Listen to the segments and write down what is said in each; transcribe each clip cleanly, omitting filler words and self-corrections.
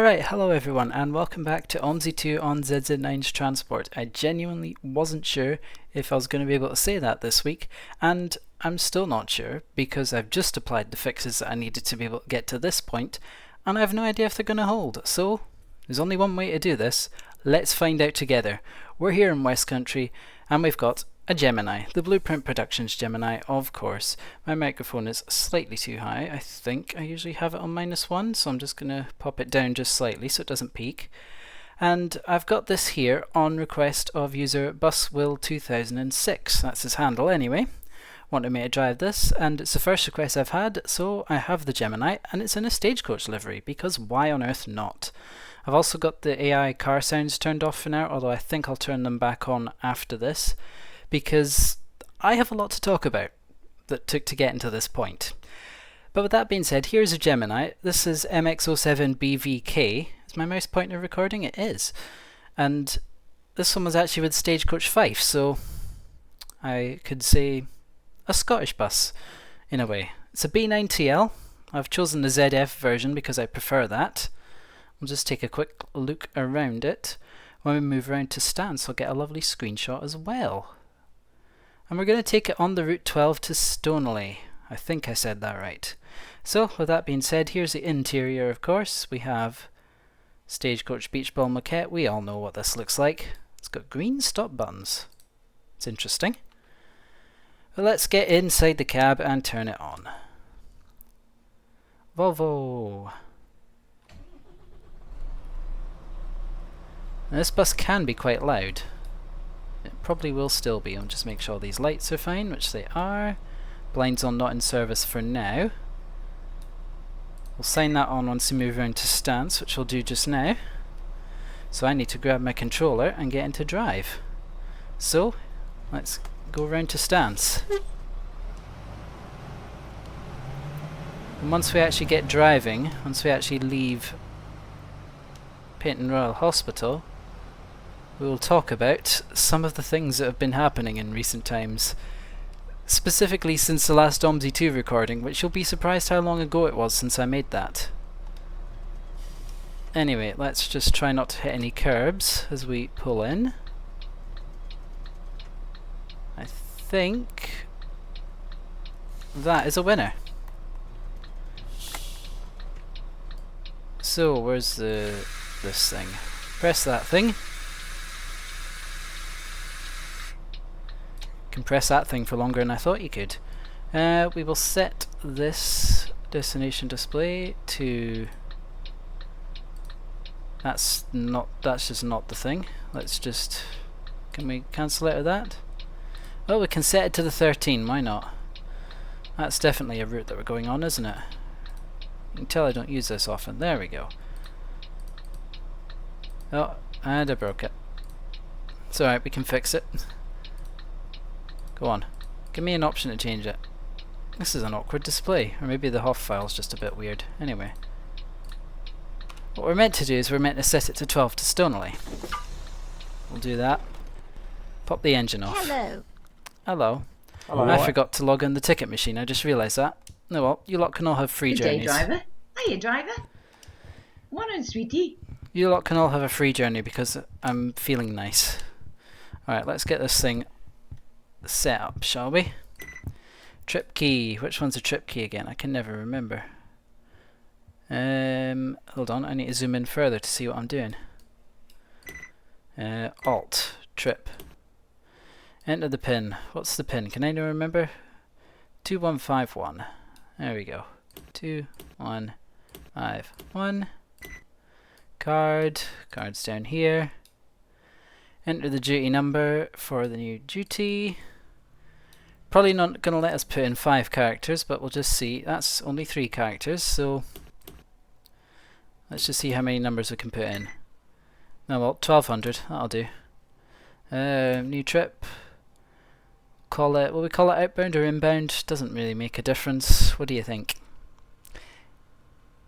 Alright, hello everyone and welcome back to OMSI 2 on ZZ9's Transport. I genuinely wasn't sure if I was going to be able to say that this week, and I'm still not sure because I've just applied the fixes that I needed to be able to get to this point, and I have no idea if they're going to hold. So, there's only one way to do this. Let's find out together. We're here in Westcountry and we've got a Gemini, the Blueprint Productions Gemini, of course. My microphone is slightly too high. I think I usually have it on -1, so I'm just going to pop it down just slightly so it doesn't peak. And I've got this here on request of user buswill2006. That's his handle anyway. Wanted me to drive this, and it's the first request I've had, so I have the Gemini, and it's in a Stagecoach livery, because why on earth not? I've also got the AI car sounds turned off for now, although I think I'll turn them back on after this, because I have a lot to talk about that took to get into this point. But with that being said, here's a Gemini. This is MX07BVK. Is my mouse pointer recording? It is. And this one was actually with Stagecoach Fife, so I could say a Scottish bus, in a way. It's a B9TL. I've chosen the ZF version because I prefer that. We'll just take a quick look around it. When we move around to stance, I'll get a lovely screenshot as well. And we're going to take it on the Route 12 to Stonley. I think I said that right. So, with that being said, here's the interior, of course. We have Stagecoach Beach Ball Maquette. We all know what this looks like. It's got green stop buttons. It's interesting. But let's get inside the cab and turn it on. Volvo. Now, this bus can be quite loud. It probably will still be. I'll just make sure these lights are fine, which they are. Blinds on, not in service for now. We'll sign that on once we move around to stance, which we'll do just now. So I need to grab my controller and get into drive. So, let's go around to stance. And once we actually get driving, once we actually leave Paignton Hospital, we will talk about some of the things that have been happening in recent times. Specifically since the last OMSI 2 recording, which you'll be surprised how long ago it was since I made that. Anyway, let's just try not to hit any curbs as we pull in. I think that is a winner. So, where's this thing? Press that thing. Can press that thing for longer than I thought you could. We will set this destination display to... That's just not the thing. Let's just... Can we cancel out of that? Oh, we can set it to the 13, why not? That's definitely a route that we're going on, isn't it? You can tell I don't use this often. There we go. Oh, and I broke it. It's alright, we can fix it. Go on. Give me an option to change it. This is an awkward display. Or maybe the HOF file's just a bit weird. Anyway. What we're meant to do is we're meant to set it to 12 to Stoneley. We'll do that. Pop the engine off. Hello. Hello. Hello. I forgot to log in the ticket machine. I just realised that. No, well, you lot can all have free Good day, journeys. driver. Hiya, driver. Morning, sweetie. You lot can all have a free journey because I'm feeling nice. Alright, let's get this thing set up, shall we? Trip key. Which one's a trip key again? I can never remember. Hold on, I need to zoom in further to see what I'm doing. Alt. Trip. Enter the pin. What's the pin? Can anyone remember? 2151. There we go. 2151. Card. Card's down here. Enter the duty number for the new duty. Probably not going to let us put in 5 characters, but we'll just see. That's only 3 characters, so let's just see how many numbers we can put in. No, well, 1200. That'll do. New trip. Call it. Will we call it outbound or inbound? Doesn't really make a difference. What do you think?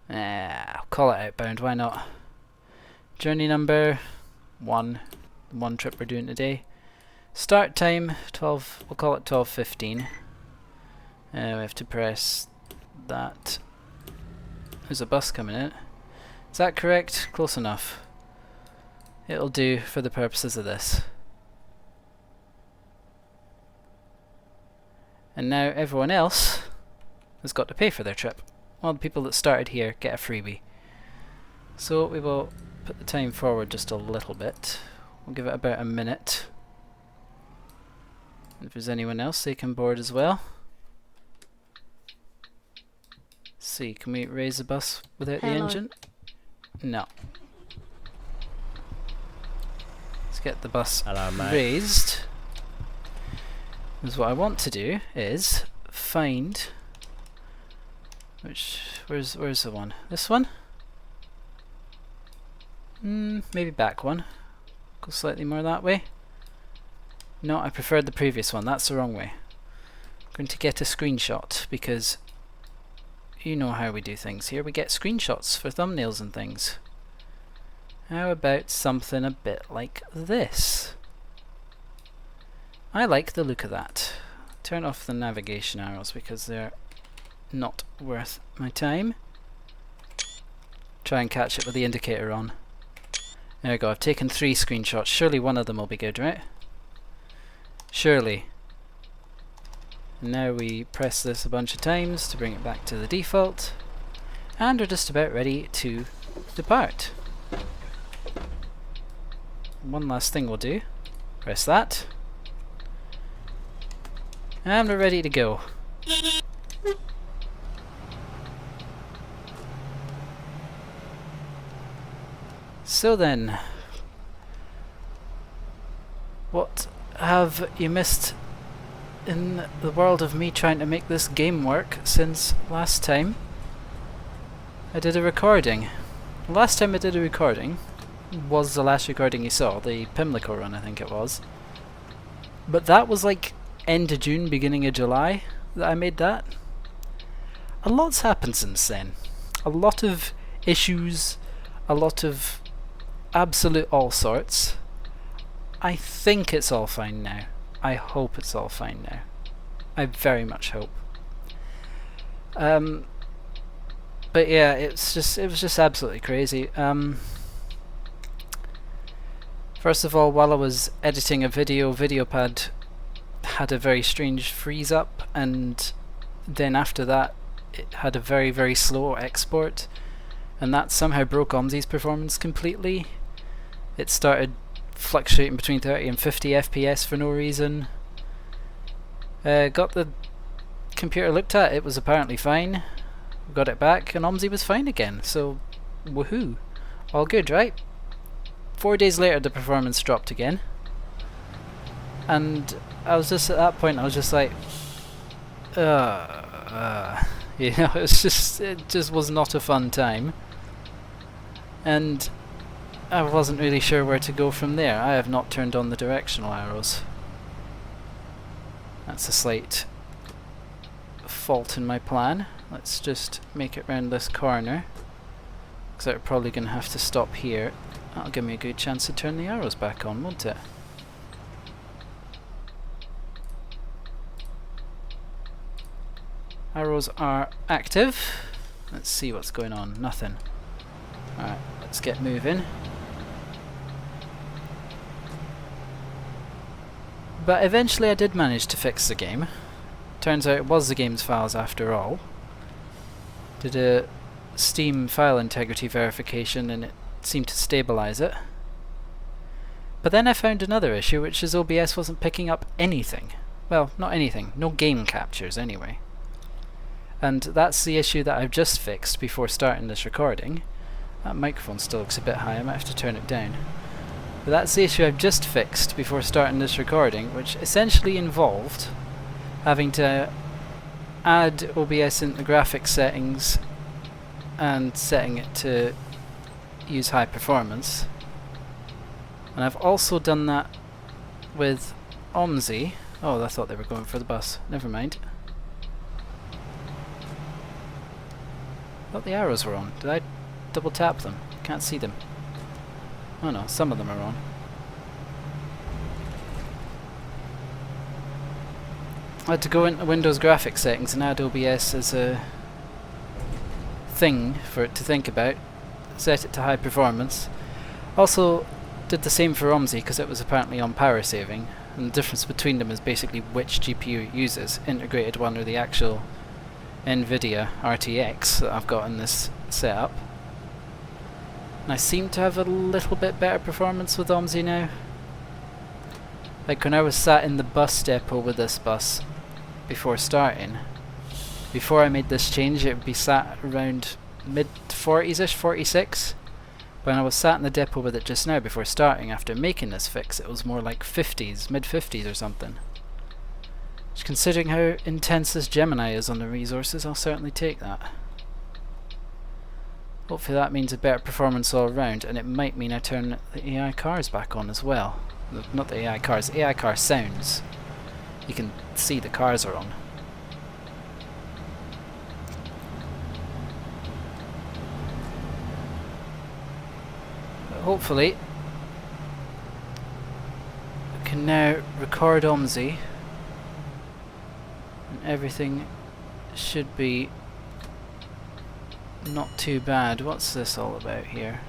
I'll call it outbound. Why not? Journey number 1. One trip we're doing today. Start time 12. We'll call it 12:15. We have to press that. There's a bus coming in. Is that correct? Close enough. It'll do for the purposes of this. And now everyone else has got to pay for their trip. All the people that started here get a freebie. So we will put the time forward just a little bit. We'll give it about a minute. And if there's anyone else, they can board as well. See, can we raise the bus without the engine? No. Let's get the bus raised. Because what I want to do is find where's the one? This one? Maybe back one. Go slightly more that way. No, I preferred the previous one. That's the wrong way. I'm going to get a screenshot because you know how we do things here. We get screenshots for thumbnails and things. How about something a bit like this? I like the look of that. Turn off the navigation arrows because they're not worth my time. Try and catch it with the indicator on. There we go, I've taken 3 screenshots. Surely one of them will be good, right? Surely. And now we press this a bunch of times to bring it back to the default. And we're just about ready to depart. One last thing we'll do. Press that. And we're ready to go. So then, what have you missed in the world of me trying to make this game work since last time I did a recording? The last time I did a recording was the last recording you saw, the Pimlico run I think it was. But that was like end of June, beginning of July that I made that. A lot's happened since then. A lot of issues, a lot of absolute all sorts. I think it's all fine now. I hope it's all fine now. I very much hope. But yeah, it was just absolutely crazy. First of all, while I was editing a video, VideoPad had a very strange freeze up, and then after that it had a very, very slow export, and that somehow broke OMSI's performance completely. It started fluctuating between 30 and 50 FPS for no reason. Got the computer looked at, it was apparently fine. Got it back and OMSI was fine again, so woohoo. All good, right? 4 days later the performance dropped again. And I was just at that point, I was just like, you know, it just was not a fun time. And I wasn't really sure where to go from there. I have not turned on the directional arrows. That's a slight fault in my plan. Let's just make it round this corner, because I'm probably going to have to stop here. That'll give me a good chance to turn the arrows back on, won't it? Arrows are active. Let's see what's going on. Nothing. Alright, let's get moving. But eventually I did manage to fix the game. Turns out it was the game's files after all. Did a Steam file integrity verification and it seemed to stabilize it. But then I found another issue, which is OBS wasn't picking up anything. Well, not anything. No game captures anyway. And that's the issue that I've just fixed before starting this recording. That microphone still looks a bit high, I might have to turn it down. But that's the issue I've just fixed before starting this recording, which essentially involved having to add OBS into graphics settings and setting it to use high performance. And I've also done that with OMSI. Oh, I thought they were going for the bus. Never mind. I thought the arrows were on. Did I double tap them? Can't see them. Oh no, some of them are on. I had to go into Windows graphics settings and add OBS as a thing for it to think about. set it to high performance. Also did the same for OMSI because it was apparently on power saving, and the difference between them is basically which GPU it uses, integrated one or the actual NVIDIA RTX that I've got in this setup. And I seem to have a little bit better performance with OMSI now. Like when I was sat in the bus depot with this bus before starting, before I made this change it would be sat around mid 40s-ish, 46. When I was sat in the depot with it just now before starting after making this fix, it was more like 50s, mid 50s or something. Which, considering how intense this Gemini is on the resources, I'll certainly take that. Hopefully that means a better performance all around, and it might mean I turn the AI cars back on as well. Not the AI cars, AI car sounds. You can see the cars are on. But hopefully I can now record OMSI and everything should be not too bad. What's this all about here?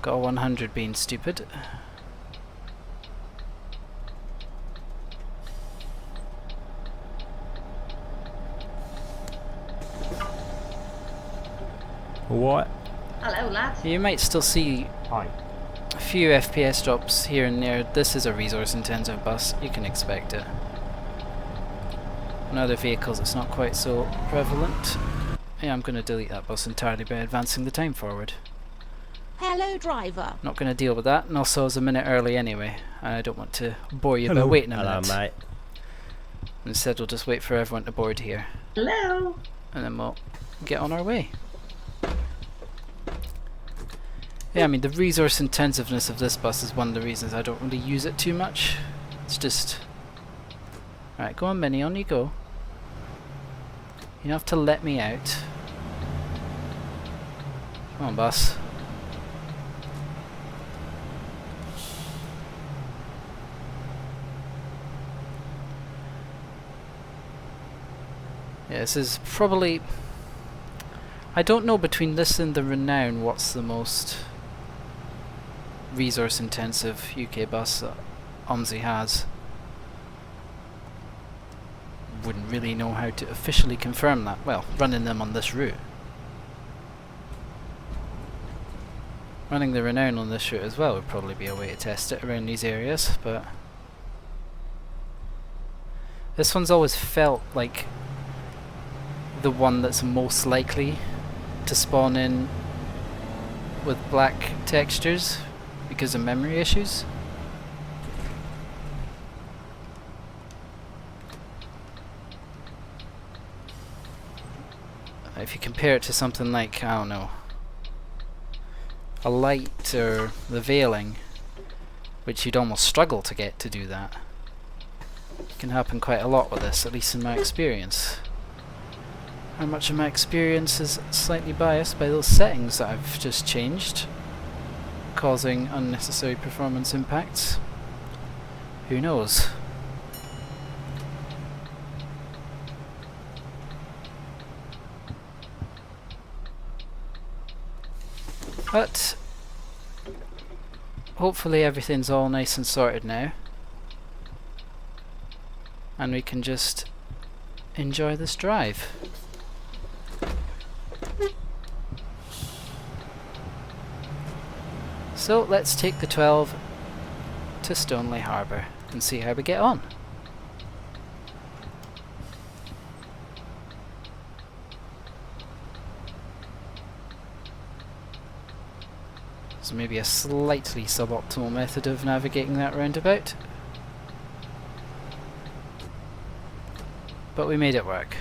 Got a 100 being stupid. What? Hello, lads. You might still see Hi. a few FPS drops here and there. This is a resource intensive bus, you can expect it. On other vehicles it's not quite so prevalent. Yeah, I'm going to delete that bus entirely by advancing the time forward. Hello, driver. Not going to deal with that, and also it's a minute early anyway. I don't want to bore you by waiting a minute. Hello, mate. Instead we'll just wait for everyone to board here, Hello. and then we'll get on our way. Yeah, I mean the resource intensiveness of this bus is one of the reasons I don't really use it too much. It's just... Alright, go on Minnie, on you go. You don't have to let me out. Come on, bus. Yeah, this is probably... I don't know between this and the Renown what's the most resource intensive UK bus that OMSI has. Wouldn't really know how to officially confirm that. Well, running them on this route. Running the Renown on this route as well would probably be a way to test it around these areas, but this one's always felt like the one that's most likely to spawn in with black textures because of memory issues. If you compare it to something like, I don't know, a Light or the Veiling, which you'd almost struggle to get to do that. It can happen quite a lot with this, at least in my experience. How much of my experience is slightly biased by those settings that I've just changed, causing unnecessary performance impacts? Who knows? But hopefully everything's all nice and sorted now, and we can just enjoy this drive. So let's take the 12 to Stonley Harbour and see how we get on. So maybe a slightly suboptimal method of navigating that roundabout, but we made it work.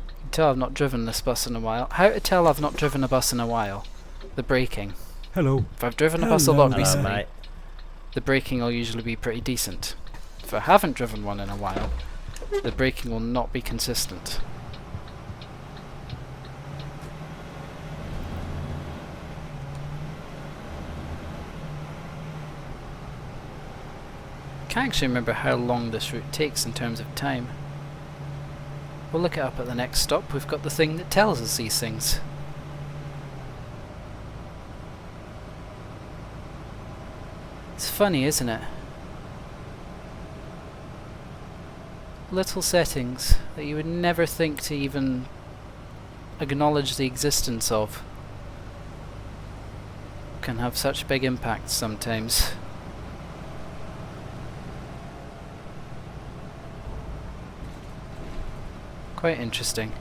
You can tell I've not driven this bus in a while. How to tell I've not driven a bus in a while? The braking. Hello. If I've driven a bus a lot Hello, recently, mate. the braking will usually be pretty decent. If I haven't driven one in a while, the braking will not be consistent. Can't actually remember how long this route takes in terms of time. We'll look it up at the next stop. We've got the thing that tells us these things. It's funny, isn't it? Little settings that you would never think to even acknowledge the existence of can have such big impacts sometimes. Quite interesting.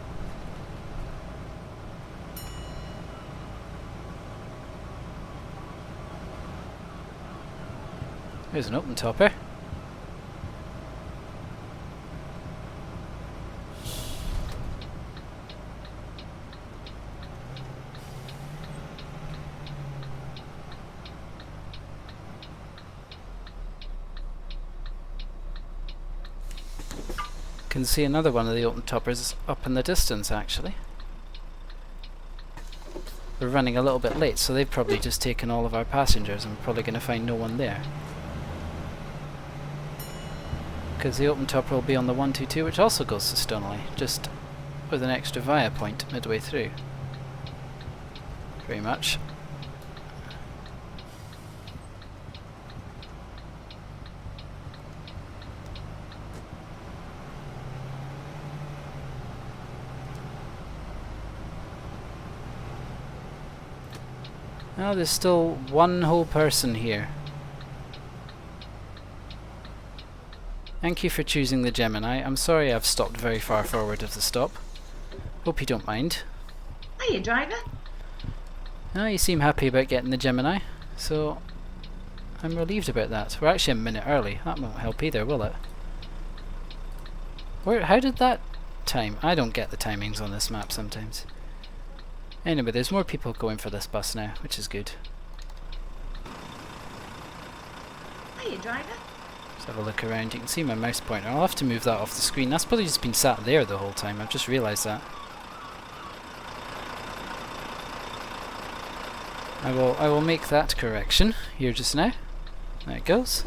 There's an open topper. Can see another one of the open toppers up in the distance actually. We're running a little bit late, so they've probably just taken all of our passengers and we're probably going to find no one there. Because the open topper will be on the 122, which also goes to Stonley, just with an extra via point midway through. Very much. Now there's still one whole person here. Thank you for choosing the Gemini. I'm sorry I've stopped very far forward of the stop. Hope you don't mind. Hiya, driver. Oh, you seem happy about getting the Gemini, so I'm relieved about that. We're actually a minute early. That won't help either, will it? How did that time? I don't get the timings on this map sometimes. Anyway, there's more people going for this bus now, which is good. Hiya, driver. Let's have a look around. You can see my mouse pointer. I'll have to move that off the screen. That's probably just been sat there the whole time. I've just realised that. I will make that correction here just now. There it goes.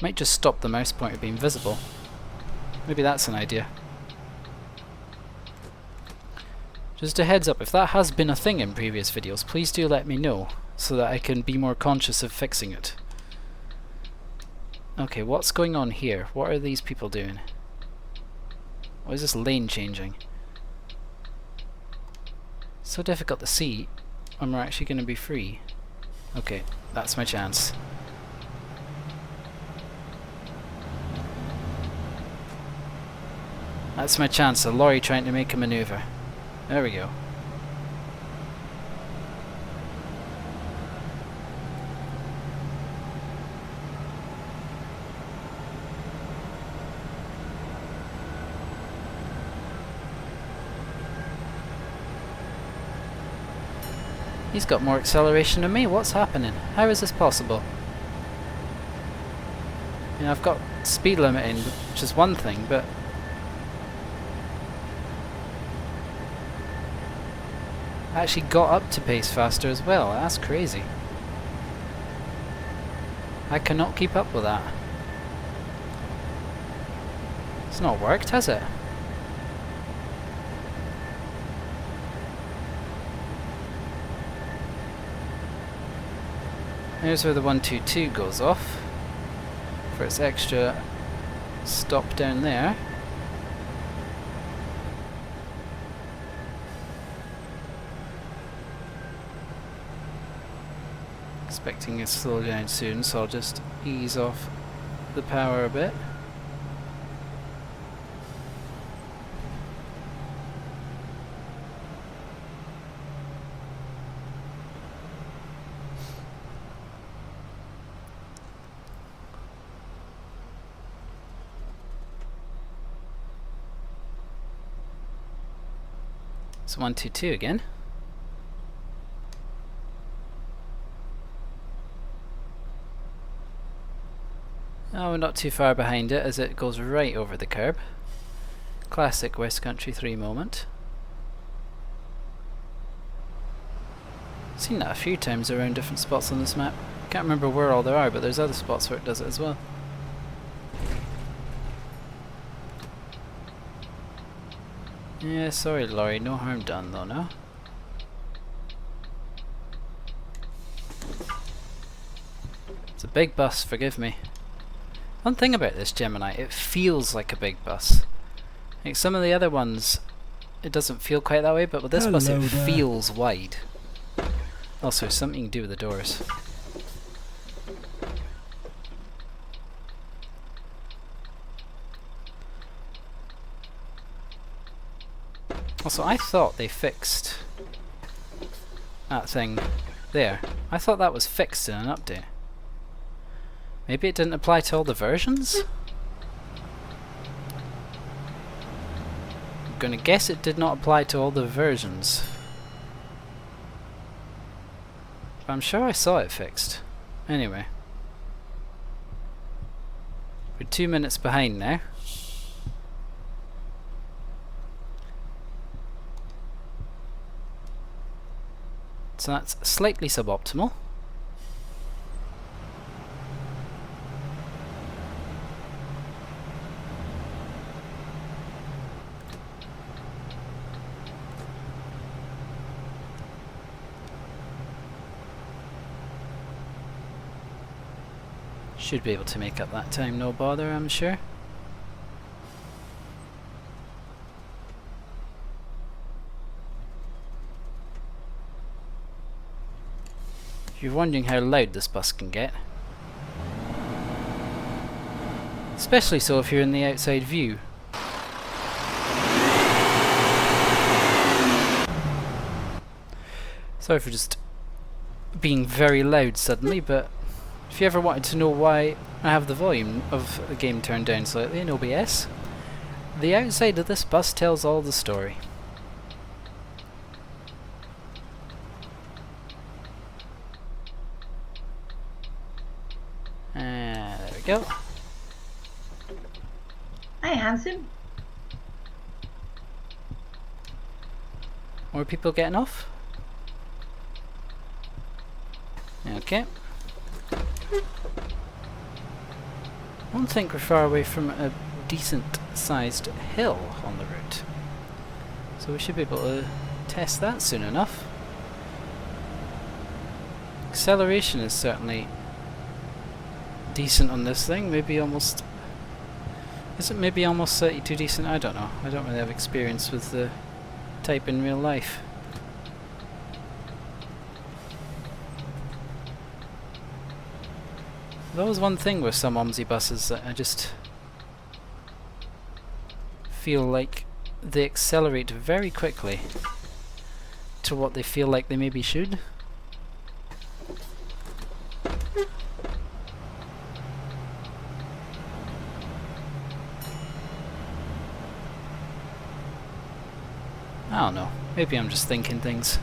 Might just stop the mouse pointer being visible. Maybe that's an idea. Just a heads up, if that has been a thing in previous videos, please do let me know, so that I can be more conscious of fixing it. Okay, what's going on here? What are these people doing? What is this lane changing? So difficult to see when we're actually going to be free. Okay, that's my chance. That's my chance, a lorry trying to make a manoeuvre. There we go. He's got more acceleration than me. What's happening? How is this possible? You know, I've got speed limiting, which is one thing, but I actually got up to pace faster as well. That's crazy. I cannot keep up with that. It's not worked, has it? Here's where the 122 goes off for its extra stop down there. Expecting it to slow down soon, so I'll just ease off the power a bit. It's 122 again. Oh, we're not too far behind it as it goes right over the curb. Classic Westcountry 3 moment. Seen that a few times around different spots on this map. Can't remember where all there are, but there's other spots where it does it as well. Yeah, sorry Laurie, no harm done though, no? It's a big bus, forgive me. One thing about this Gemini, it feels like a big bus. Like some of the other ones, it doesn't feel quite that way, but with this bus it feels wide. Also, something to do with the doors. Also, I thought they fixed that thing there. I thought that was fixed in an update. Maybe it didn't apply to all the versions? I'm gonna guess it did not apply to all the versions. But I'm sure I saw it fixed. Anyway. We're 2 minutes behind now. So that's slightly suboptimal. Should be able to make up that time, no bother, I'm sure. If you're wondering how loud this bus can get, especially so if you're in the outside view. Sorry for just being very loud suddenly, but if you ever wanted to know why I have the volume of the game turned down slightly in OBS, the outside of this bus tells all the story. There we go. Hi, handsome. More people getting off? Okay. I don't think we're far away from a decent sized hill on the route, so we should be able to test that soon enough. Acceleration is certainly decent on this thing, maybe almost... Is it maybe almost slightly too decent? I don't know. I don't really have experience with the type in real life. That was one thing with some OMSI buses that I just feel like they accelerate very quickly to what they feel like they maybe should. I don't know, maybe I'm just thinking things.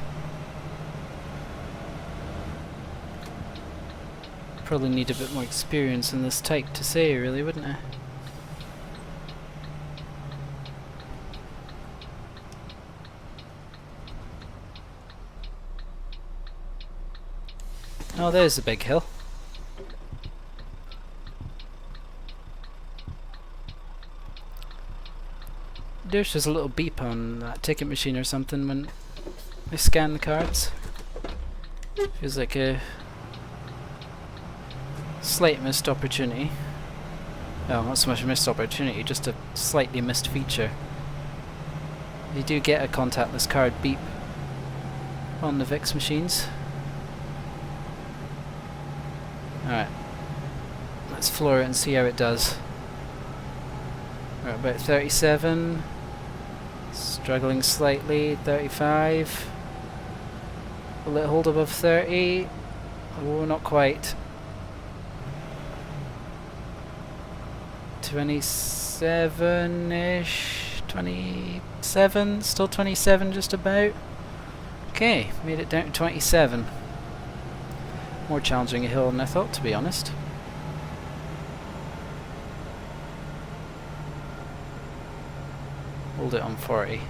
Probably need a bit more experience in this type to say, really, wouldn't I? Oh, there's the big hill. There's just a little beep on that ticket machine or something when I scan the cards. Feels like a slight missed opportunity. Oh, not so much a missed opportunity, just a slightly missed feature. You do get a contactless card beep on the VIX machines. Alright, let's floor it and see how it does. We're at about 37, struggling slightly, 35, will it hold above 30? Oh, not quite. 27-ish, 27, still 27 just about. Okay, made it down to 27. More challenging a hill than I thought, to be honest. Hold it on 40.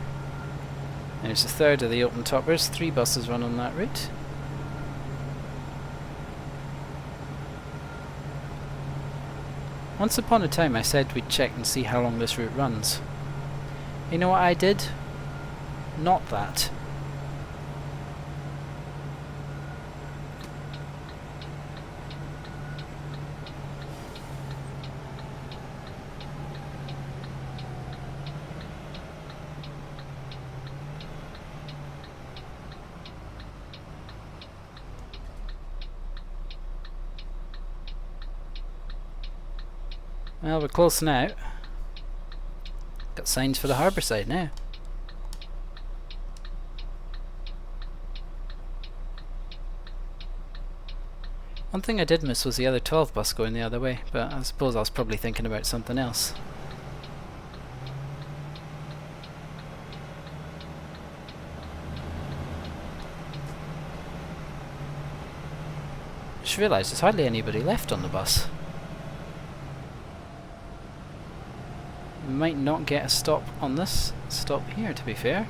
There's a third of the open toppers, 3 buses run on that route. Once upon a time I said we'd check and see how long this route runs. You know what I did? not that. Well, we're close now. Got signs for the harbour side now. One thing I did miss was the other 12 bus going the other way, but I suppose I was probably thinking about something else. Just realised there's hardly anybody left on the bus. We might not get a stop on this stop here, to be fair.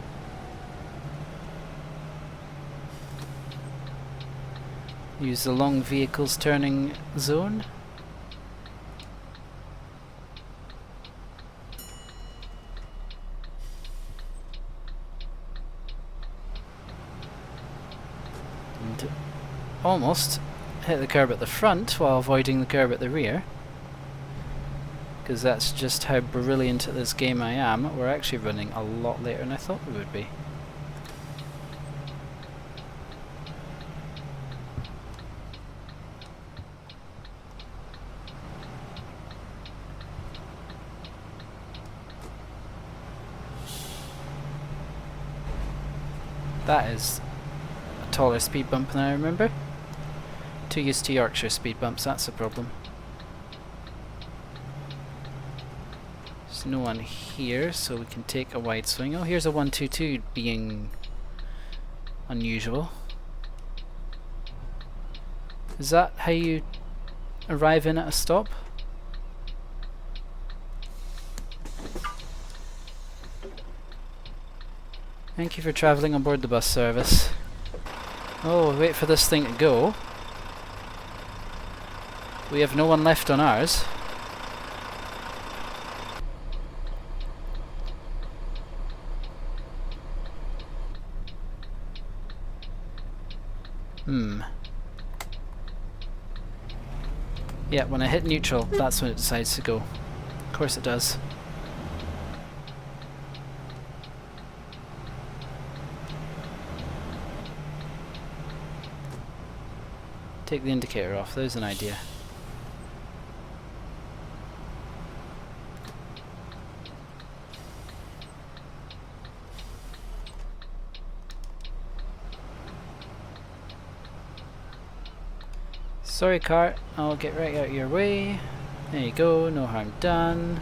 Use the long vehicles turning zone. And almost hit the curb at the front while avoiding the curb at the rear. Because that's just how brilliant at this game I am. We're actually running a lot later than I thought we would be. That is a taller speed bump than I remember. Too used to Yorkshire speed bumps, that's the problem. There's no one here, so we can take a wide swing. Oh, here's a 122 being unusual. Is that how you arrive in at a stop? Thank you for travelling on board the bus service. Oh, wait for this thing to go. We have no one left on ours. Yeah, when I hit neutral, that's when it decides to go. Of course it does. Take the indicator off, there's an idea. Sorry cart, I'll get right out of your way. There you go, no harm done.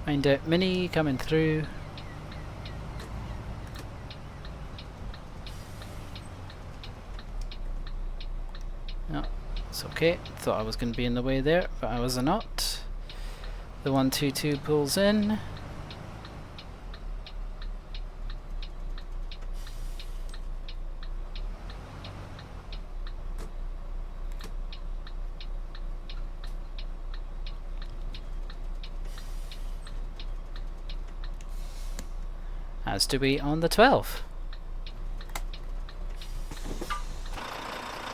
Find out Mini coming through. No, it's okay. Thought I was going to be in the way there, but I was not. The 122 pulls in. As do we on the 12.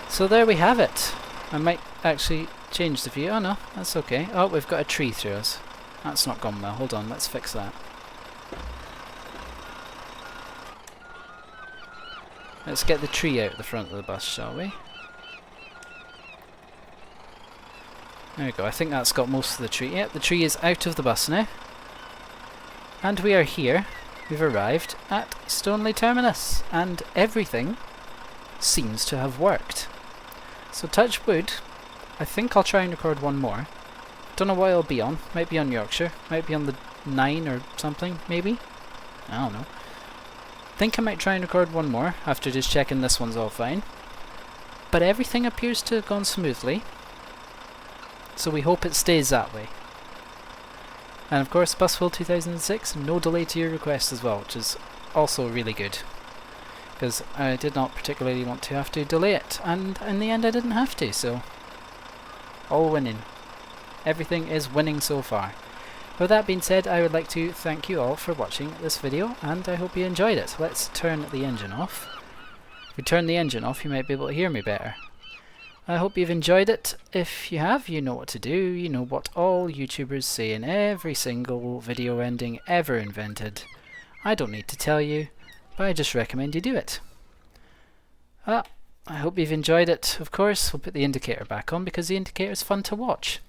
So there we have it. I might actually change the view. Oh no, that's okay. Oh, we've got a tree through us. That's not gone well. Hold on, let's fix that. Let's get the tree out the front of the bus, shall we? There we go. I think that's got most of the tree. Yep, the tree is out of the bus now. And we are here. We've arrived at Stonley Terminus, and everything seems to have worked. So touch wood, I think I'll try and record one more. Don't know what it'll be on. Might be on Yorkshire, might be on the 9 or something, maybe? I don't know. Think I might try and record one more after just checking this one's all fine. But everything appears to have gone smoothly, so we hope it stays that way. And of course, Busfill 2006, no delay to your request as well, which is also really good. Because I did not particularly want to have to delay it, and in the end I didn't have to, so all winning. Everything is winning so far. With that being said, I would like to thank you all for watching this video, and I hope you enjoyed it. Let's turn the engine off. If we turn the engine off, you might be able to hear me better. I hope you've enjoyed it. If you have, you know what to do. You know what all YouTubers say in every single video ending ever invented. I don't need to tell you, but I just recommend you do it. I hope you've enjoyed it. Of course, we'll put the indicator back on because the indicator is fun to watch.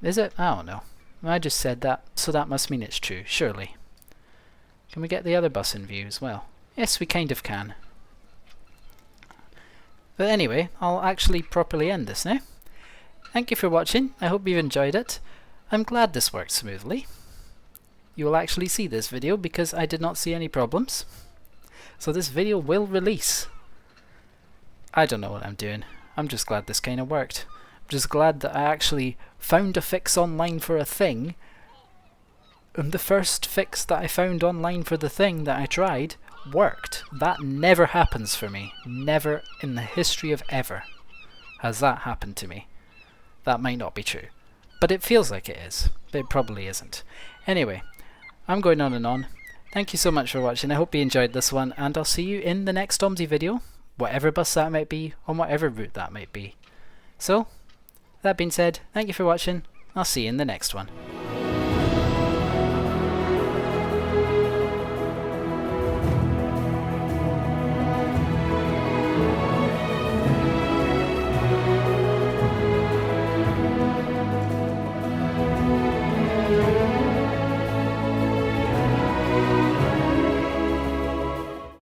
Is it? I don't know. I just said that, so that must mean it's true, surely. Can we get the other bus in view as well? Yes, we kind of can. But anyway, I'll actually properly end this now. Thank you for watching. I hope you've enjoyed it. I'm glad this worked smoothly. You will actually see this video because I did not see any problems. So this video will release. I don't know what I'm doing. I'm just glad this kind of worked. I'm just glad that I actually found a fix online for a thing, and the first fix that I found online for the thing that I tried worked. That never happens for me. Never in the history of ever has that happened to me. That might not be true, but it feels like it is, but it probably isn't. Anyway, I'm going on and on. Thank you so much for watching. I hope you enjoyed this one, and I'll see you in the next OMSI video, whatever bus that might be, on whatever route that might be. So, that being said, thank you for watching. I'll see you in the next one.